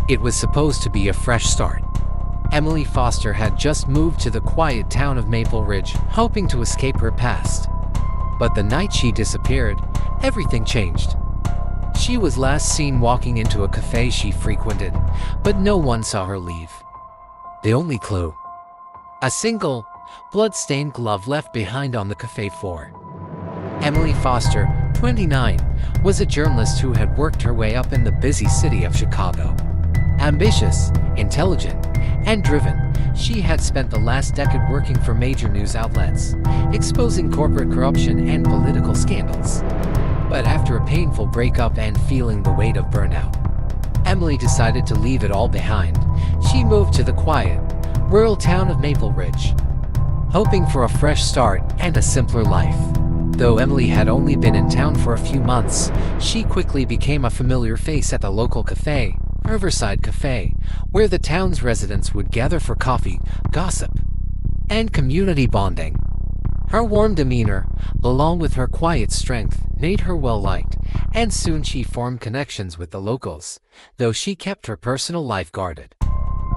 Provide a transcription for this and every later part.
It was supposed to be a fresh start. Emily Foster had just moved to the quiet town of Maple Ridge, hoping to escape her past. But the night she disappeared, everything changed. She was last seen walking into a cafe she frequented, but no one saw her leave. The only clue: a single, blood-stained glove left behind on the cafe floor. Emily Foster, 29, was a journalist who had worked her way up in the busy city of Chicago. Ambitious, intelligent, and driven, she had spent the last decade working for major news outlets, exposing corporate corruption and political scandals. But after a painful breakup and feeling the weight of burnout, Emily decided to leave it all behind. She moved to the quiet, rural town of Maple Ridge, hoping for a fresh start and a simpler life. Though Emily had only been in town for a few months, she quickly became a familiar face at the local cafe, Riverside Cafe, where the town's residents would gather for coffee, gossip, and community bonding. Her warm demeanor, along with her quiet strength, made her well-liked, and soon she formed connections with the locals, though she kept her personal life guarded.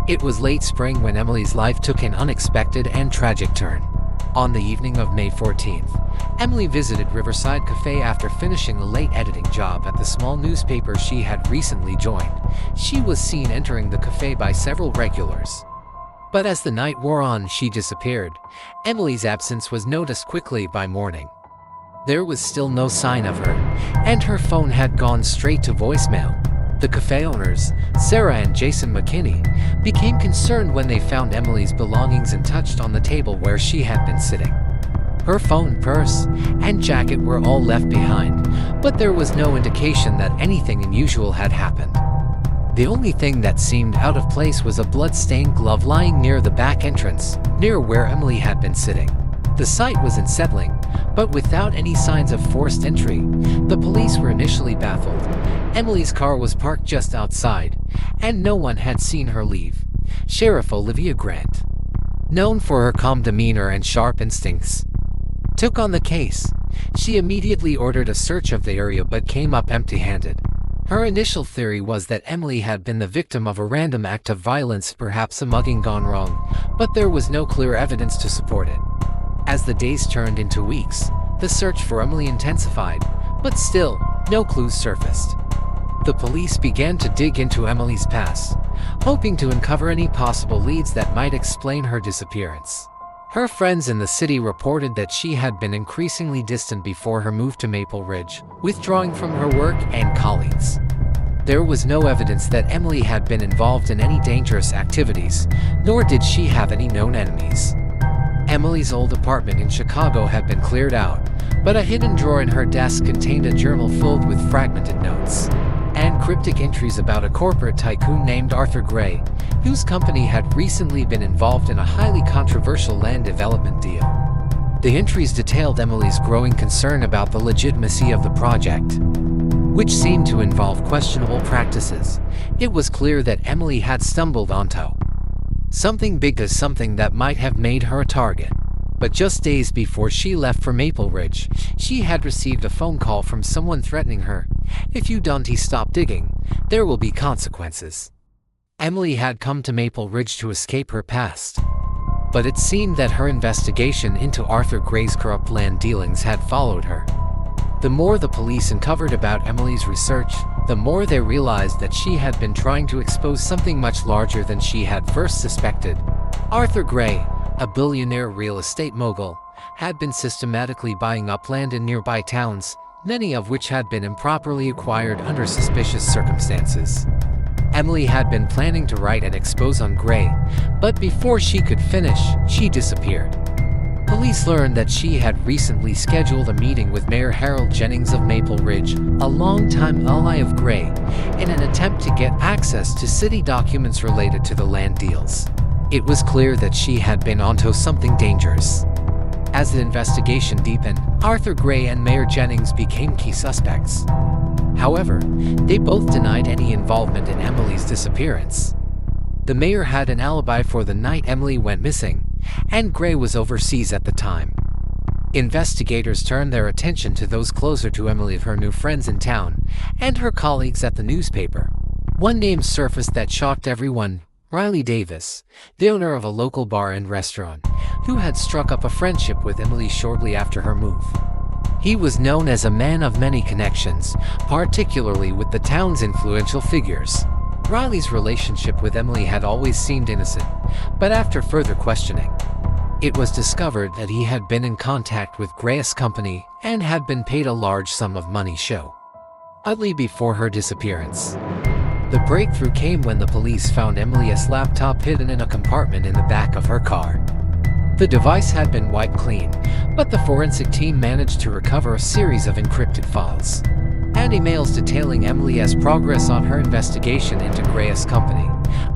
It was late spring when Emily's life took an unexpected and tragic turn. On the evening of May 14th, Emily visited Riverside Cafe after finishing a late editing job at the small newspaper she had recently joined. She was seen entering the cafe by several regulars. But as the night wore on, she disappeared. Emily's absence was noticed quickly by morning. There was still no sign of her, and her phone had gone straight to voicemail. The cafe owners, Sarah and Jason McKinney, became concerned when they found Emily's belongings untouched on the table where she had been sitting. Her phone, purse, and jacket were all left behind, but there was no indication that anything unusual had happened. The only thing that seemed out of place was a blood-stained glove lying near the back entrance, near where Emily had been sitting. The sight was unsettling, but without any signs of forced entry. The police were initially baffled. Emily's car was parked just outside, and no one had seen her leave. Sheriff Olivia Grant, known for her calm demeanor and sharp instincts, took on the case. She immediately ordered a search of the area but came up empty-handed. Her initial theory was that Emily had been the victim of a random act of violence, perhaps a mugging gone wrong, but there was no clear evidence to support it. As the days turned into weeks, the search for Emily intensified, but still, no clues surfaced. The police began to dig into Emily's past, hoping to uncover any possible leads that might explain her disappearance. Her friends in the city reported that she had been increasingly distant before her move to Maple Ridge, withdrawing from her work and colleagues. There was no evidence that Emily had been involved in any dangerous activities, nor did she have any known enemies. Emily's old apartment in Chicago had been cleared out, but a hidden drawer in her desk contained a journal filled with fragmented notes and cryptic entries about a corporate tycoon named Arthur Gray, whose company had recently been involved in a highly controversial land development deal. The entries detailed Emily's growing concern about the legitimacy of the project, which seemed to involve questionable practices. It was clear that Emily had stumbled onto something big, as something that might have made her a target. But just days before she left for Maple Ridge, she had received a phone call from someone threatening her. "If you don't stop digging, there will be consequences." Emily had come to Maple Ridge to escape her past, but it seemed that her investigation into Arthur Gray's corrupt land dealings had followed her. The more the police uncovered about Emily's research, the more they realized that she had been trying to expose something much larger than she had first suspected. Arthur Gray, a billionaire real estate mogul, had been systematically buying up land in nearby towns, many of which had been improperly acquired under suspicious circumstances. Emily had been planning to write an expose on Gray, but before she could finish, she disappeared. Police learned that she had recently scheduled a meeting with Mayor Harold Jennings of Maple Ridge, a longtime ally of Gray, in an attempt to get access to city documents related to the land deals. It was clear that she had been onto something dangerous. As the investigation deepened, Arthur Gray and Mayor Jennings became key suspects. However, they both denied any involvement in Emily's disappearance. The mayor had an alibi for the night Emily went missing, and Gray was overseas at the time. Investigators turned their attention to those closer to Emily, her new friends in town, and her colleagues at the newspaper. One name surfaced that shocked everyone: Riley Davis, the owner of a local bar and restaurant, who had struck up a friendship with Emily shortly after her move. He was known as a man of many connections, particularly with the town's influential figures. Riley's relationship with Emily had always seemed innocent, but after further questioning, it was discovered that he had been in contact with Gray's company and had been paid a large sum of money shortly before her disappearance. The breakthrough came when the police found Emily's laptop hidden in a compartment in the back of her car. The device had been wiped clean, but the forensic team managed to recover a series of encrypted files and emails detailing Emily's progress on her investigation into Gray's company.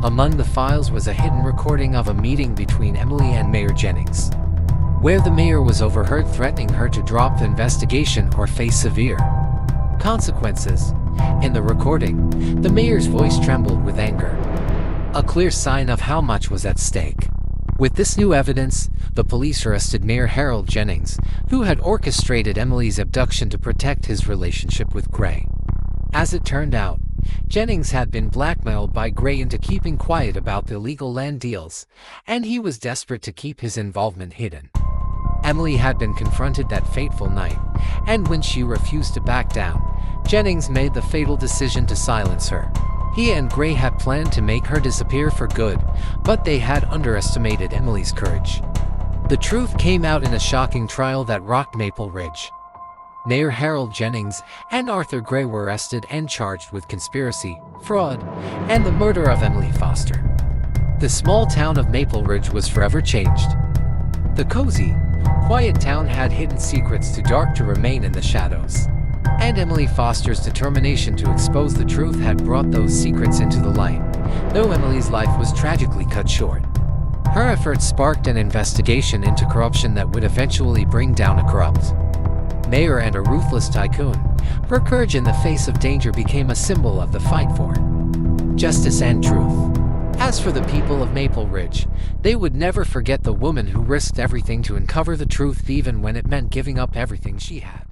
Among the files was a hidden recording of a meeting between Emily and Mayor Jennings, where the mayor was overheard threatening her to drop the investigation or face severe consequences. In the recording, the mayor's voice trembled with anger, a clear sign of how much was at stake. With this new evidence, the police arrested Mayor Harold Jennings, who had orchestrated Emily's abduction to protect his relationship with Gray. As it turned out, Jennings had been blackmailed by Gray into keeping quiet about the illegal land deals, and he was desperate to keep his involvement hidden. Emily had been confronted that fateful night, and when she refused to back down, Jennings made the fatal decision to silence her. He and Gray had planned to make her disappear for good, but they had underestimated Emily's courage. The truth came out in a shocking trial that rocked Maple Ridge. Mayor Harold Jennings and Arthur Gray were arrested and charged with conspiracy, fraud, and the murder of Emily Foster. The small town of Maple Ridge was forever changed. The cozy, quiet town had hidden secrets too dark to remain in the shadows, and Emily Foster's determination to expose the truth had brought those secrets into the light, though Emily's life was tragically cut short. Her efforts sparked an investigation into corruption that would eventually bring down a corrupt mayor and a ruthless tycoon. Her courage in the face of danger became a symbol of the fight for justice and truth. As for the people of Maple Ridge, they would never forget the woman who risked everything to uncover the truth, even when it meant giving up everything she had.